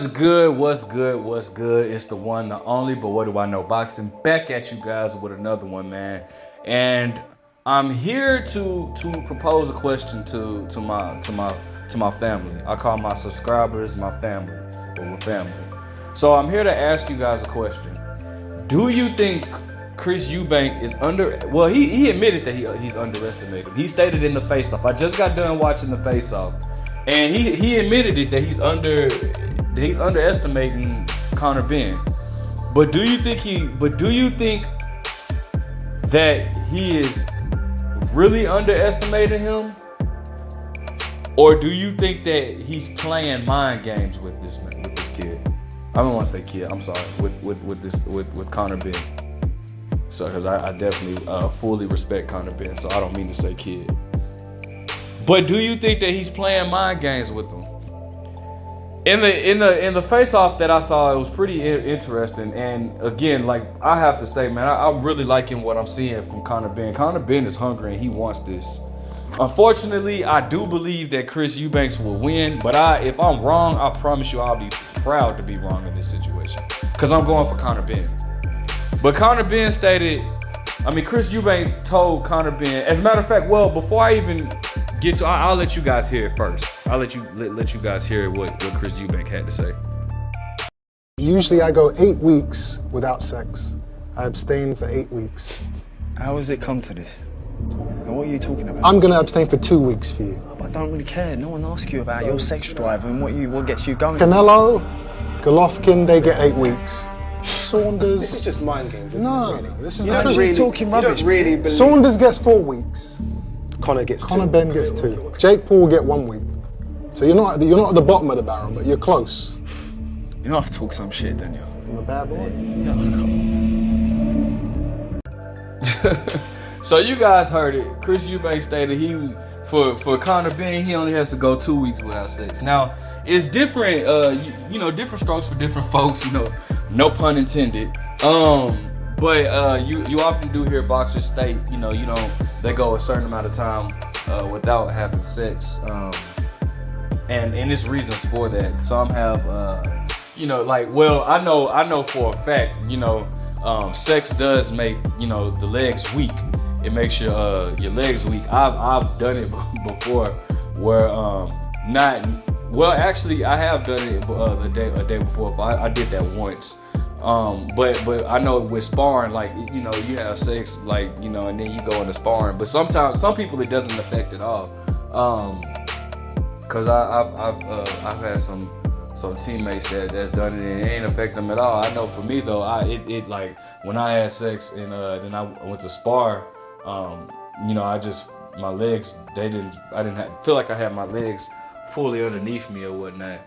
What's good? What's good? What's good? It's the one, the only, but what do I know? Boxing back at you guys with another one, man. And I'm here to propose a question to my family. I call my subscribers my families, or we're family. So I'm here to ask you guys a question. Do you think Chris Eubanks is well, he admitted that he's underestimated. He stated in the face-off. I just got done watching the face-off. And he admitted it that he's underestimating Conor Benn. But do you think that he is really underestimating him? Or do you think that he's playing mind games with this kid? I don't want to say kid, I'm sorry, with Conor Benn. So because I definitely fully respect Conor Benn, so I don't mean to say kid. But do you think that he's playing mind games with them? In the face-off that I saw, it was pretty interesting. And again, like I have to say, man, I'm really liking what I'm seeing from Conor Benn. Conor Benn is hungry and he wants this. Unfortunately, I do believe that Chris Eubanks will win. But if I'm wrong, I promise you I'll be proud to be wrong in this situation. Because I'm going for Conor Benn. But Conor Benn stated, Chris Eubanks told Conor Benn, as a matter of fact, well, before I even get to, I'll let you guys hear it first. I'll let you guys hear what Chris Eubanks had to say. Usually I go 8 weeks without sex. I abstain for 8 weeks. How has it come to this? And what are you talking about? I'm gonna abstain for 2 weeks for you. But I don't really care. No one asks you about your sex drive and what gets you going. Canelo, Golovkin, they get 8 weeks. Saunders. This is just mind games, isn't No, it? this is You the don't truth. really talking rubbish. You don't really believe. Saunders gets 4 weeks. Conor gets Conor 2. Benn gets 2. Jake Paul will get 1 week. So you're not at the bottom of the barrel, but you're close. You know I have to talk some shit, don't you? I'm a bad boy. Yeah, come on. So you guys heard it. Chris Eubanks stated he was for Conor Benn, he only has to go 2 weeks without sex. Now it's different, different strokes for different folks. No pun intended. But you often do hear boxers state, they go a certain amount of time without having sex, and there's reasons for that. Some have, I know for a fact, sex does make the legs weak. It makes your legs weak. I've done it before, where actually I have done it a day before. But I did that once. But I know with sparring, like, you have sex, like, and then you go into sparring. But sometimes, some people it doesn't affect at all. Cause I've had some teammates that's done it and it ain't affect them at all. I know for me though, it like when I had sex and then I went to spar, my legs, I didn't feel like I had my legs fully underneath me or whatnot.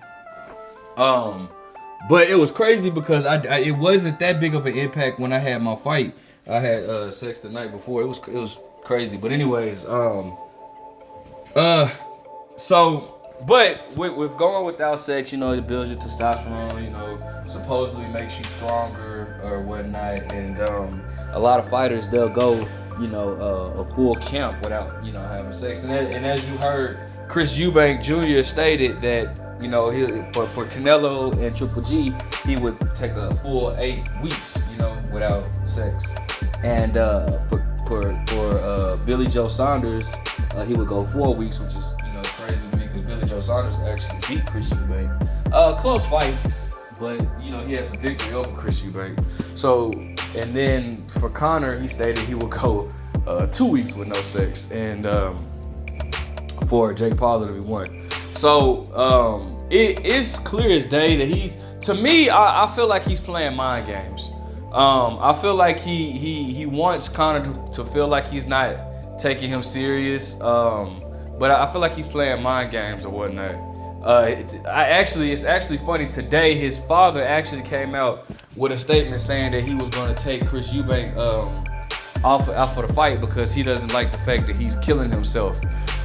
But it was crazy because it wasn't that big of an impact when I had my fight. I had sex the night before. It was crazy. But anyways, but with going without sex, it builds your testosterone. Supposedly makes you stronger or whatnot. And a lot of fighters, they'll go, a full camp without having sex. And as you heard, Chris Eubanks Jr. stated that. For Canelo and Triple G, he would take a full 8 weeks, without sex. And for Billy Joe Saunders, he would go 4 weeks, which is crazy to me because Billy Joe Saunders actually beat Chris Eubanks. Close fight, but he has a victory over Chris Eubanks. So, and then for Conor, he stated he would go 2 weeks with no sex, and for Jake Paul to be 1. So it's clear as day that to me, I feel like he's playing mind games. I feel like he wants Conor to feel like he's not taking him serious. But I feel like he's playing mind games or whatnot. It's actually funny. Today, his father actually came out with a statement saying that he was going to take Chris Eubanks off for the fight because he doesn't like the fact that he's killing himself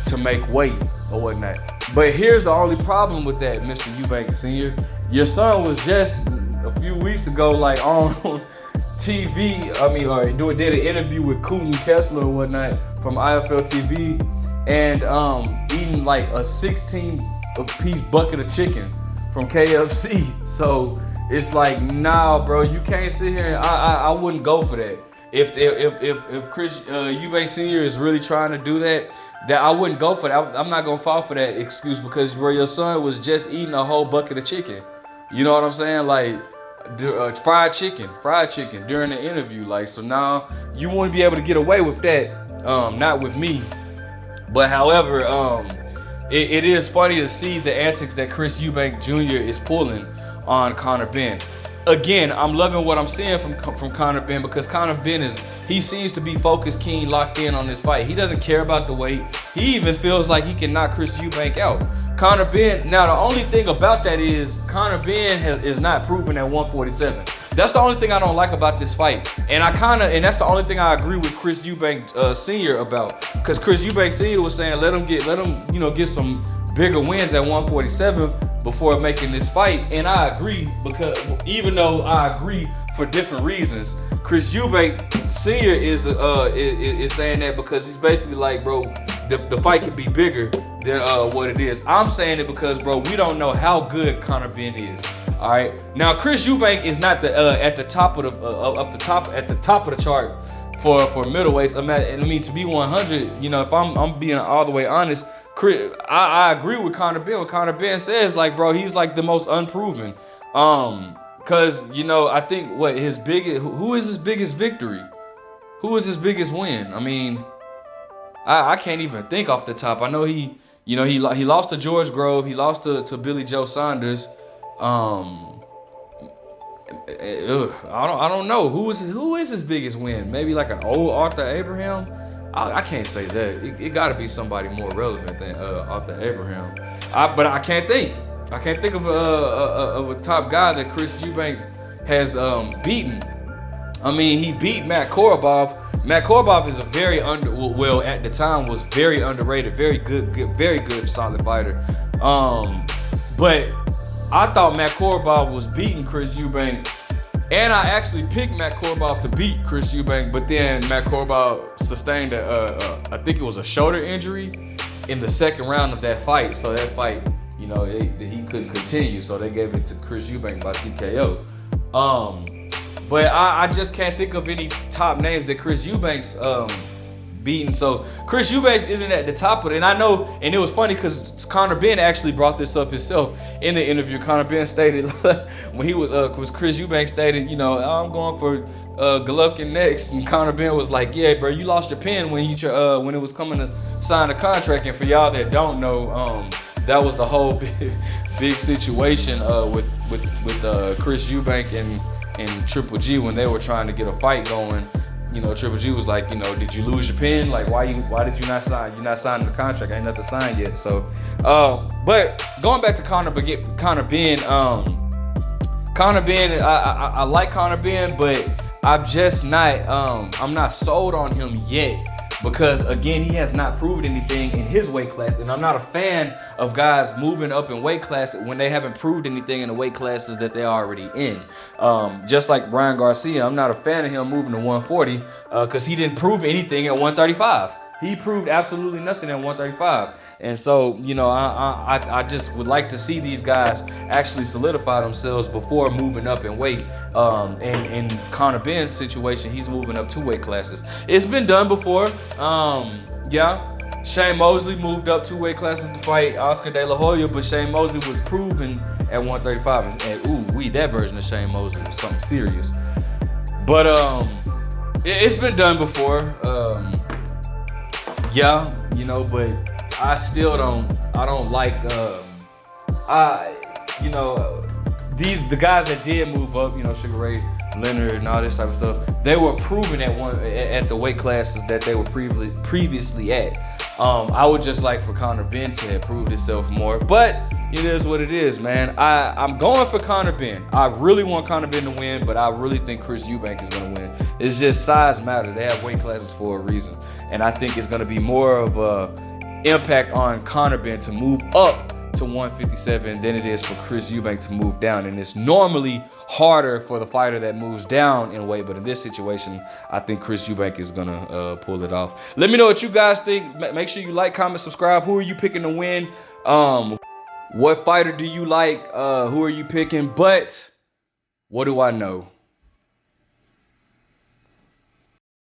to make weight or whatnot. But here's the only problem with that, Mr. Eubanks Sr. Your son was just a few weeks ago, like on TV. Did an interview with Colton Kessler or whatnot from IFL TV, and eating like a 16-piece bucket of chicken from KFC. So it's like, nah, bro, you can't sit here. And I wouldn't go for that. If Chris Eubanks Sr. is really trying to do that I wouldn't go for that. I'm not gonna fall for that excuse because bro, your son was just eating a whole bucket of chicken. You know what I'm saying? Like fried chicken during the interview. Like, so now you wouldn't be able to get away with that. Not with me. But however, it is funny to see the antics that Chris Eubanks Jr. is pulling on Conor Benn. Again, I'm loving what I'm seeing from Conor Benn because Conor Benn he seems to be focused, keen, locked in on this fight. He doesn't care about the weight. He even feels like he can knock Chris Eubanks out. Conor Benn, now the only thing about that is Conor Benn is not proven at 147. That's the only thing I don't like about this fight. And that's the only thing I agree with Chris Eubanks Sr. about. Because Chris Eubanks Sr. was saying let him get some bigger wins at 147 before making this fight, and I agree because even though I agree for different reasons, Chris Eubanks Sr. is saying that because he's basically like, bro, the fight can be bigger than what it is. I'm saying it because, bro, we don't know how good Conor Benn is. All right, now Chris Eubanks is not at the top of the chart for middleweights. I mean, to be 100, if I'm being all the way honest. I agree with Conor Benn. What Conor Benn says, like, bro, he's like the most unproven. Cause I think who is his biggest victory? Who is his biggest win? I mean, I can't even think off the top. I know he lost to George Grove. He lost to Billy Joe Saunders. I don't know who is his biggest win. Maybe like an old Arthur Abraham. I can't say that. It got to be somebody more relevant than Arthur Abraham. But I can't think. I can't think of a top guy that Chris Eubanks has beaten. I mean, he beat Matt Korobov. Matt Korobov is at the time was very underrated, very good, solid fighter. But I thought Matt Korobov was beating Chris Eubanks. And I actually picked Matt Korobov to beat Chris Eubanks, but then Matt Korobov sustained I think it was a shoulder injury in the second round of that fight. So that fight, he couldn't continue. So they gave it to Chris Eubanks by TKO. But I just can't think of any top names that Chris Eubanks beaten. So Chris Eubanks isn't at the top of it. And I know, and it was funny because Conor Benn actually brought this up himself in the interview. Conor Benn stated when he was Chris Eubanks stated, I'm going for Golovkin next, and Conor Benn was like, yeah, bro, you lost your pen when it was coming to sign the contract. And for y'all that don't know, that was the whole big situation with Chris Eubanks and Triple G when they were trying to get a fight going. Triple G was like, did you lose your pen? Like, why did you not sign? You're not signing the contract. Ain't nothing signed yet. So, but going back to Conor Benn, I like Conor Benn, but I'm just not, I'm not sold on him yet because again, he has not proven anything in his weight class, and I'm not a fan of guys moving up in weight class when they haven't proved anything in the weight classes that they're already in. Just like Brian Garcia, I'm not a fan of him moving to 140 because he didn't prove anything at 135. He proved absolutely nothing at 135. And so, I just would like to see these guys actually solidify themselves before moving up in weight. And in Conor Benn's situation, he's moving up 2 weight classes. It's been done before. Shane Mosley moved up 2 weight classes to fight Oscar De La Hoya, but Shane Mosley was proven at 135. And that version of Shane Mosley was something serious. But it's been done before. But I still don't like the guys that did move up, Sugar Ray Leonard and all this type of stuff, they were proven at the weight classes that they were previously at. I would just like for Conor Benn to have proved himself more, but it is what it is, man. I'm going for Conor Benn. I really want Conor Benn to win, but I really think Chris Eubanks is going to win. It's just size matter. They have weight classes for a reason, and I think it's going to be more of a impact on Conor Benn to move up to 157 than it is for Chris Eubanks to move down. And it's normally harder for the fighter that moves down in weight, but in this situation, I think Chris Eubanks is gonna pull it off. Let me know what you guys think. Make sure you like, comment, subscribe. Who are you picking to win? What fighter do you like? Who are you picking? But what do I know?